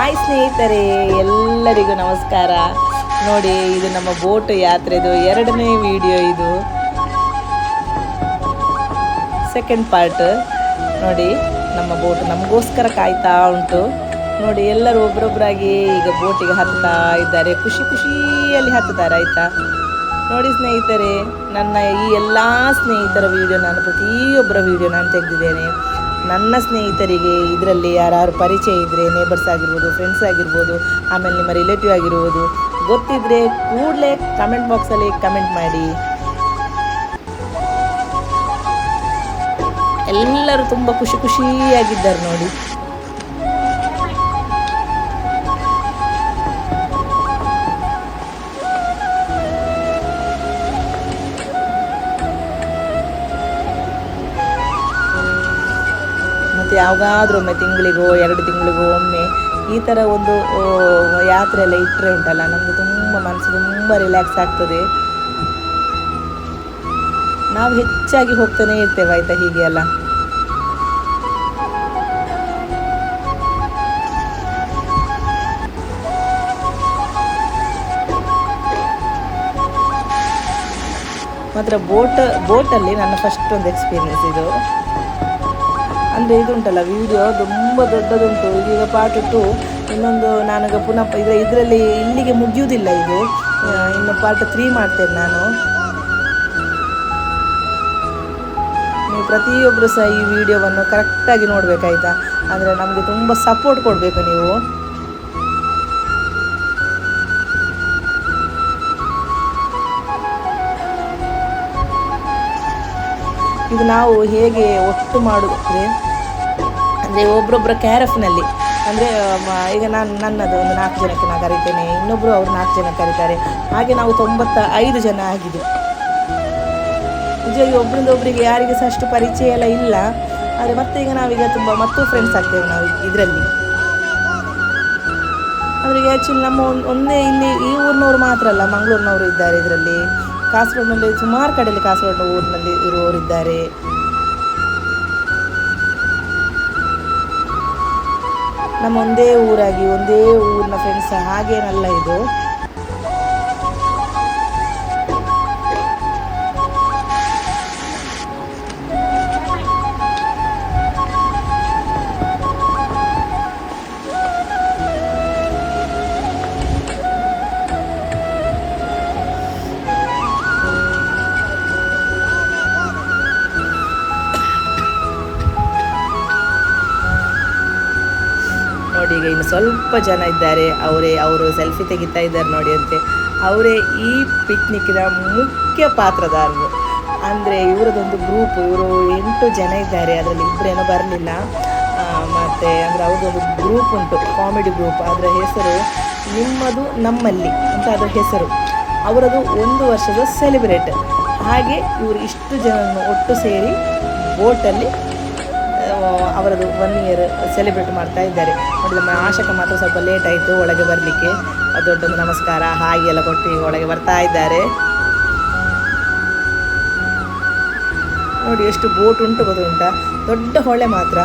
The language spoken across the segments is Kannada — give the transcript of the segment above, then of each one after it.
ಹಾಯ್ ಸ್ನೇಹಿತರೆ, ಎಲ್ಲರಿಗೂ ನಮಸ್ಕಾರ. ನೋಡಿ, ಇದು ನಮ್ಮ ಬೋಟ್ ಯಾತ್ರೆದು 2ನೇ ವಿಡಿಯೋ. ಇದು ಸೆಕೆಂಡ್ ಪಾರ್ಟ್. ನೋಡಿ, ನಮ್ಮ ಬೋಟ್ ನಮಗೋಸ್ಕರ ಕಾಯ್ತಾ ಉಂಟು. ನೋಡಿ, ಎಲ್ಲರೂ ಒಬ್ಬರೊಬ್ಬರಾಗಿ ಈಗ ಬೋಟಿಗೆ ಹತ್ತಾ ಇದ್ದಾರೆ. ಖುಷಿ ಖುಷಿಯಲ್ಲಿ ಹತ್ತುತ್ತಾರೆ. ಆಯಿತಾ ನೋಡಿ ಸ್ನೇಹಿತರೆ, ನನ್ನ ಈ ಎಲ್ಲ ಸ್ನೇಹಿತರ ವಿಡಿಯೋ ನಾನು ಪ್ರತಿಯೊಬ್ಬರ ವಿಡಿಯೋ ನಾನು ತೆಗೆದಿದ್ದೇನೆ. ನನ್ನ ಸ್ನೇಹಿತರಿಗೆ ಇದರಲ್ಲಿ ಯಾರು ಪರಿಚಯ ಇದ್ದರೆ, ನೇಬರ್ಸ್ ಆಗಿರ್ಬೋದು, ಫ್ರೆಂಡ್ಸ್ ಆಗಿರ್ಬೋದು, ಆಮೇಲೆ ನಿಮ್ಮ ರಿಲೇಟಿವ್ ಆಗಿರ್ಬೋದು, ಗೊತ್ತಿದ್ದರೆ ಕೂಡಲೇ ಕಮೆಂಟ್ ಬಾಕ್ಸಲ್ಲಿ ಕಮೆಂಟ್ ಮಾಡಿ. ಎಲ್ಲರೂ ತುಂಬ ಖುಷಿಯಾಗಿದ್ದಾರೆ ನೋಡಿ. ಮತ್ತು ಯಾವಾಗಾದ್ರೂ ಒಮ್ಮೆ ತಿಂಗಳಿಗೋ 2 ತಿಂಗಳಿಗೋ ಒಮ್ಮೆ ಈ ಥರ ಒಂದು ಯಾತ್ರೆ ಎಲ್ಲ ಇಟ್ಟರೆ ಉಂಟಲ್ಲ, ನಮಗೆ ತುಂಬ ಮನಸ್ಸು ತುಂಬ ರಿಲ್ಯಾಕ್ಸ್ ಆಗ್ತದೆ. ನಾವು ಹೆಚ್ಚಾಗಿ ಹೋಗ್ತಾನೆ ಇರ್ತೇವೆ. ಆಯಿತಾ, ಹೀಗೆ ಅಲ್ಲ. ಮಾತ್ರ ಬೋಟಲ್ಲಿ ನನ್ನ ಫಸ್ಟ್ ಒಂದು ಎಕ್ಸ್ಪೀರಿಯನ್ಸ್ ಇದು. ಅಂದರೆ ಇದು ಉಂಟಲ್ಲ, ವಿಡಿಯೋ ತುಂಬ ದೊಡ್ಡದುಂಟು. ಇದೀಗ ಪಾರ್ಟ್ 2. ಇನ್ನೊಂದು ನಾನೀಗ ಪುನಃ ಇದರಲ್ಲಿ ಇಲ್ಲಿಗೆ ಮುಗಿಯುವುದಿಲ್ಲ. ಇದು ಇನ್ನು ಪಾರ್ಟ್ 3 ಮಾಡ್ತೇನೆ ನಾನು. ನೀವು ಪ್ರತಿಯೊಬ್ಬರು ಸಹ ಈ ವಿಡಿಯೋವನ್ನು ಕರೆಕ್ಟಾಗಿ ನೋಡಬೇಕಾಯ್ತಾ. ಅಂದರೆ ನಮಗೆ ತುಂಬ ಸಪೋರ್ಟ್ ಕೊಡಬೇಕು ನೀವು. ಇದು ನಾವು ಹೇಗೆ ಒಟ್ಟು ಮಾಡುತ್ತೆ ಅಂದರೆ ಒಬ್ಬರೊಬ್ಬರ ಕ್ಯಾರಫ್ನಲ್ಲಿ. ಅಂದರೆ ಈಗ ನನ್ನದು ಒಂದು 4 ಜನಕ್ಕೆ ನಾನು ಕರಿತೇನೆ, ಇನ್ನೊಬ್ಬರು ಅವ್ರು 4 ಜನ ಕರೀತಾರೆ. ಹಾಗೆ ನಾವು 95 ಜನ ಆಗಿದೆ. ನಿಜವಾಗಿ ಒಬ್ಬರಿಂದ ಒಬ್ಬರಿಗೆ ಯಾರಿಗೆ ಸಹ ಅಷ್ಟು ಪರಿಚಯ ಎಲ್ಲ ಇಲ್ಲ. ಆದರೆ ಮತ್ತೆ ಈಗ ನಾವೀಗ ತುಂಬ ಮತ್ತು ಫ್ರೆಂಡ್ಸ್ ಆಗ್ತೇವೆ ನಾವು ಇದರಲ್ಲಿ. ಅಂದರೆ ಈಗ ಆ್ಯಕ್ಚುಲಿ ನಮ್ಮ ಒಂದೇ ಇಲ್ಲಿ ಈ ಊರಿನವರು ಮಾತ್ರ ಅಲ್ಲ, ಮಂಗಳೂರಿನವರು ಇದ್ದಾರೆ ಇದರಲ್ಲಿ. ಕಾಸರಗೋಡಿನಲ್ಲಿ ಸುಮಾರು ಕಡೆಯಲ್ಲಿ ಕಾಸರಗೋಡು ಊರಿನಲ್ಲಿ ಇರುವವರಿದ್ದಾರೆ. ನಮ್ಮ ಒಂದೇ ಊರಾಗಿ ಒಂದೇ ಊರಿನ ಫ್ರೆಂಡ್ಸ್ ಹಾಗೇನಲ್ಲ ಇದು. ನೋಡಿ, ಈಗ ಇನ್ನು ಸ್ವಲ್ಪ ಜನ ಇದ್ದಾರೆ. ಅವರು ಸೆಲ್ಫಿ ತೆಗಿತಾ ಇದ್ದಾರೆ ನೋಡಿ ಅಂತೆ. ಅವರೇ ಈ ಪಿಕ್ನಿಕ್ಕಿನ ಮುಖ್ಯ ಪಾತ್ರಧಾರರು. ಅಂದರೆ ಇವರದೊಂದು ಗ್ರೂಪ್. ಇವರು 8 ಜನ ಇದ್ದಾರೆ. ಅದರಲ್ಲಿ 2 ಏನೋ ಬರಲಿಲ್ಲ. ಮತ್ತು ಅಂದರೆ ಅವ್ರದ್ದೊಂದು ಗ್ರೂಪ್ ಉಂಟು, ಕಾಮಿಡಿ ಗ್ರೂಪ್. ಅದರ ಹೆಸರು ನಿಮ್ಮದು ನಮ್ಮಲ್ಲಿ ಅಂತ ಅದರ ಹೆಸರು. ಅವರದು 1 ವರ್ಷದ ಸೆಲೆಬ್ರೇಟ್. ಹಾಗೆ ಇವರು ಇಷ್ಟು ಜನರನ್ನು ಒಟ್ಟು ಸೇರಿ ಬೋಟಲ್ಲಿ ಅವರದು 1 ಇಯರ್ ಸೆಲೆಬ್ರೇಟ್ ಮಾಡ್ತಾ ಇದ್ದಾರೆ ನೋಡಿ. ನಮ್ಮ ಆಶಕ ಮಾತ್ರ ಸ್ವಲ್ಪ ಲೇಟ್ ಆಯಿತು ಒಳಗೆ ಬರಲಿಕ್ಕೆ. ದೊಡ್ಡೊಂದು ನಮಸ್ಕಾರ ಹಾಗೆ ಎಲ್ಲ ಕೊಟ್ಟು ಈಗ ಒಳಗೆ ಬರ್ತಾ ಇದ್ದಾರೆ ನೋಡಿ. ಎಷ್ಟು ಬೋಟ್ ಉಂಟು ಗೊತ್ತುಂಟಾ, ದೊಡ್ಡ ಹೊಳೆ ಮಾತ್ರ.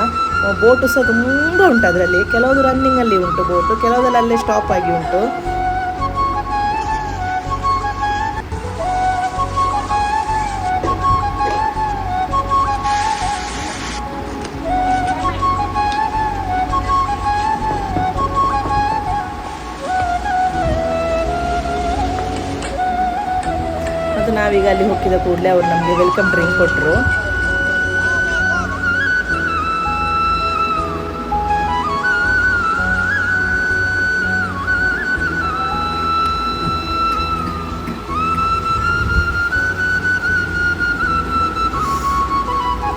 ಬೋಟು ಸಹ ತುಂಬ ಉಂಟು ಅದರಲ್ಲಿ. ಕೆಲವುದು ರನ್ನಿಂಗಲ್ಲಿ ಉಂಟು ಬೋಟು, ಕೆಲವುದೆಲ್ಲ ಅಲ್ಲೇ ಸ್ಟಾಪ್ ಆಗಿ ಉಂಟು. ಮತ್ತು ನಾವೀಗ ಅಲ್ಲಿ ಹೋಗಿದ ಕೂಡಲೇ ಅವರು ನಮಗೆ ವೆಲ್ಕಮ್ ಡ್ರಿಂಕ್ ಕೊಟ್ಟರು.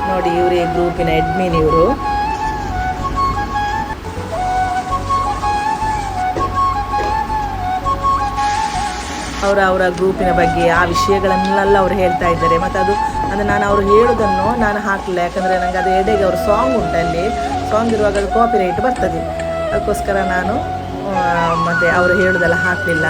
ನೋಡಿ, ಇವರೇ ಗ್ರೂಪಿನ ಅಡ್ಮಿನ್ ಇವರು. ಅವರ ಗ್ರೂಪಿನ ಬಗ್ಗೆ ಆ ವಿಷಯಗಳನ್ನೆಲ್ಲ ಅವರು ಹೇಳ್ತಾ ಇದ್ದಾರೆ. ಮತ್ತು ಅದು ಅಂದರೆ ನಾನು ಅವರು ಹೇಳೋದನ್ನು ನಾನು ಹಾಕಲಿಲ್ಲ, ಯಾಕಂದರೆ ನನಗೆ ಅದು ಎಡೆಗೆ ಅವರು ಸಾಂಗ್ ಉಂಟಲ್ಲಿ. ಸಾಂಗ್ ಇರುವಾಗ ಅದು ಕಾಪಿರೈಟ್ ಬರ್ತದೆ. ಅದಕ್ಕೋಸ್ಕರ ನಾನು ಮತ್ತು ಅವರು ಹೇಳೋದೆಲ್ಲ ಹಾಕಲಿಲ್ಲ.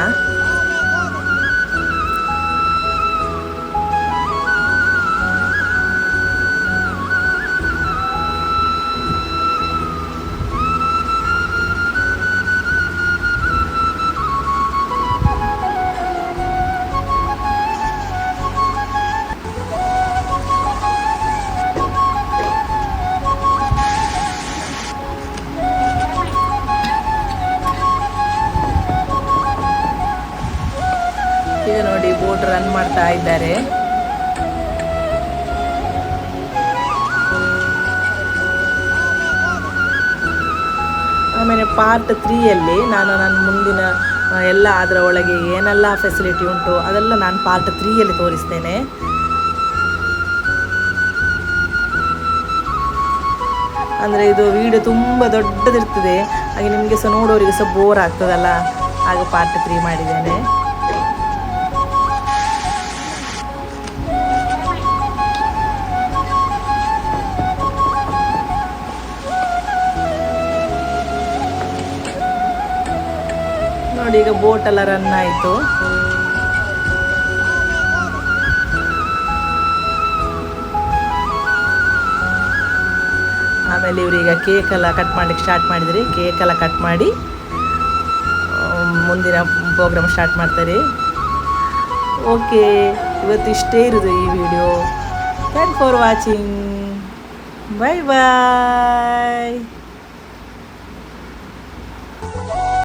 ಬೋಟ್ ರನ್ ಮಾಡ್ತಾ ಇದ್ದಾರೆ. ಆಮೇಲೆ ಪಾರ್ಟ್ 3ಯಲ್ಲಿ ನಾನು ನನ್ನ ಮುಂದಿನ ಎಲ್ಲ ಅದರ ಒಳಗೆ ಏನೆಲ್ಲ ಫೆಸಿಲಿಟಿ ಉಂಟು ಅದೆಲ್ಲ ನಾನು ಪಾರ್ಟ್ 3ಯಲ್ಲಿ ತೋರಿಸ್ತೇನೆ. ಅಂದರೆ ಇದು ವಿಡಿಯೋ ತುಂಬ ದೊಡ್ಡದಿರ್ತದೆ, ಹಾಗೆ ನಿಮಗೆ ಸಹ ನೋಡೋರಿಗೆ ಸಹ ಬೋರ್ ಆಗ್ತದಲ್ಲ, ಆಗ ಪಾರ್ಟ್ 3 ಮಾಡಿದ್ದೇನೆ. ನೋಡಿ ಈಗ ಬೋಟ್ ಎಲ್ಲ ರನ್ ಆಯಿತು. ಆಮೇಲೆ ಇವರೀಗ ಕೇಕೆಲ್ಲ ಕಟ್ ಮಾಡಲಿಕ್ಕೆ ಸ್ಟಾರ್ಟ್ ಮಾಡಿದರೆ ಕೇಕೆಲ್ಲ ಕಟ್ ಮಾಡಿ ಮುಂದಿನ ಪ್ರೋಗ್ರಾಮ್ ಸ್ಟಾರ್ಟ್ ಮಾಡ್ತಾರೆ. ಓಕೆ, ಇವತ್ತು ಇಷ್ಟೇ ಇರೋದು ಈ video. Thank for watching. Bye bye.